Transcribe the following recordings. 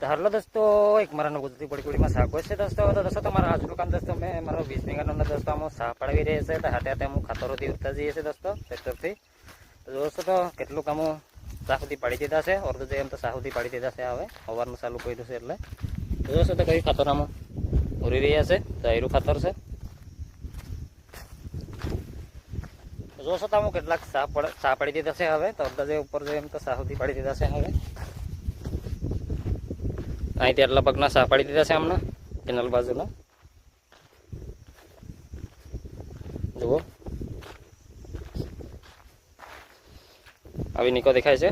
તો હાલો દોસ્તો એક મારા ગુજરાતી પડીમાં શાક છે દોસ્તો. તો દોસ્તો તમારા આજનું કામ દોસ્તો મેં મારો 20 વીઘાનો દોસ્તો આમાં શાક પડાવી રહ્યા છે. તો હાથે હાથે હું ખાતરોથી ઉઠતા જઈએ છે દોસ્તો ટ્રેક્ટરથી. તો દોસ્તો તો કેટલું કામો સાહુથી પાડી દીધા છે. ઓર તો એમ તો સાહુથી પાડી દીધા છે. હવે સવારનું ચાલુ કર્યું છે એટલે તો દોસ્તો તો કઈ ખાતર આમાં ઉરી રહ્યા છે. તો એરું ખાતર છે. જોશો તો અમુક કેટલાક સા પાડી દીધા છે. હવે તો અડધા જે ઉપર જે એમ તો સાહુથી પાડી દીધા છે. હવે અહીંથી આટલા પગના સા પાડી દીધા છે હમણાં કેનલ બાજુના. જુઓ આવી નીકો દેખાય છે.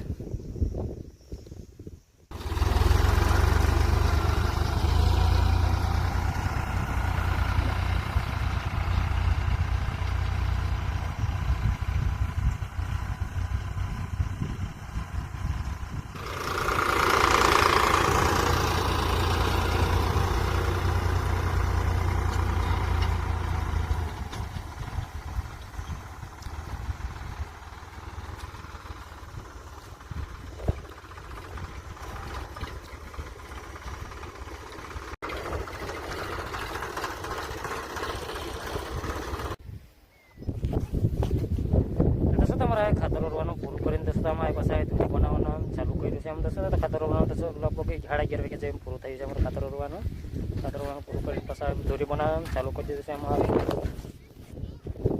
તમારે ખાતર ઓરવાનું પૂરું કરીને દોસ્તો અમારે પાસે ધૂળી બનાવવાનું ચાલુ કર્યું છે. એમ દોસ્તો ખાતર ઓરવાનું તો લગભગ 11:30 વાગે જેમ પૂરું થયું છે. અમારે ખાતર ઓરવાનું પૂરું કરીને પછી ધૂળી બનાવવાનું ચાલુ કરી દીધું છે. એમાં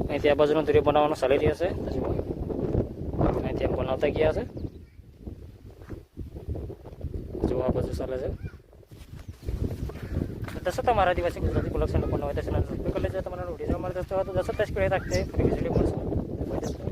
અહીંથી આ બાજુનું ધૂળી બનાવવાનું ચાલી રહ્યું છે. અહીંથી એમ બનાવતા ગયા છે. જો આ બાજુ ચાલે છે. દોસ્તો તમારા આદિવાસી ગુજરાતી કલેક્શન બનાવવા છે. સબસ્ક્રાઇબ કરી લેજો. તમારા વિડીયો અમારે દોસ્તો તો 10 ટેસ્ટ કરી રાખતે ફરી વિડીયો મળશે.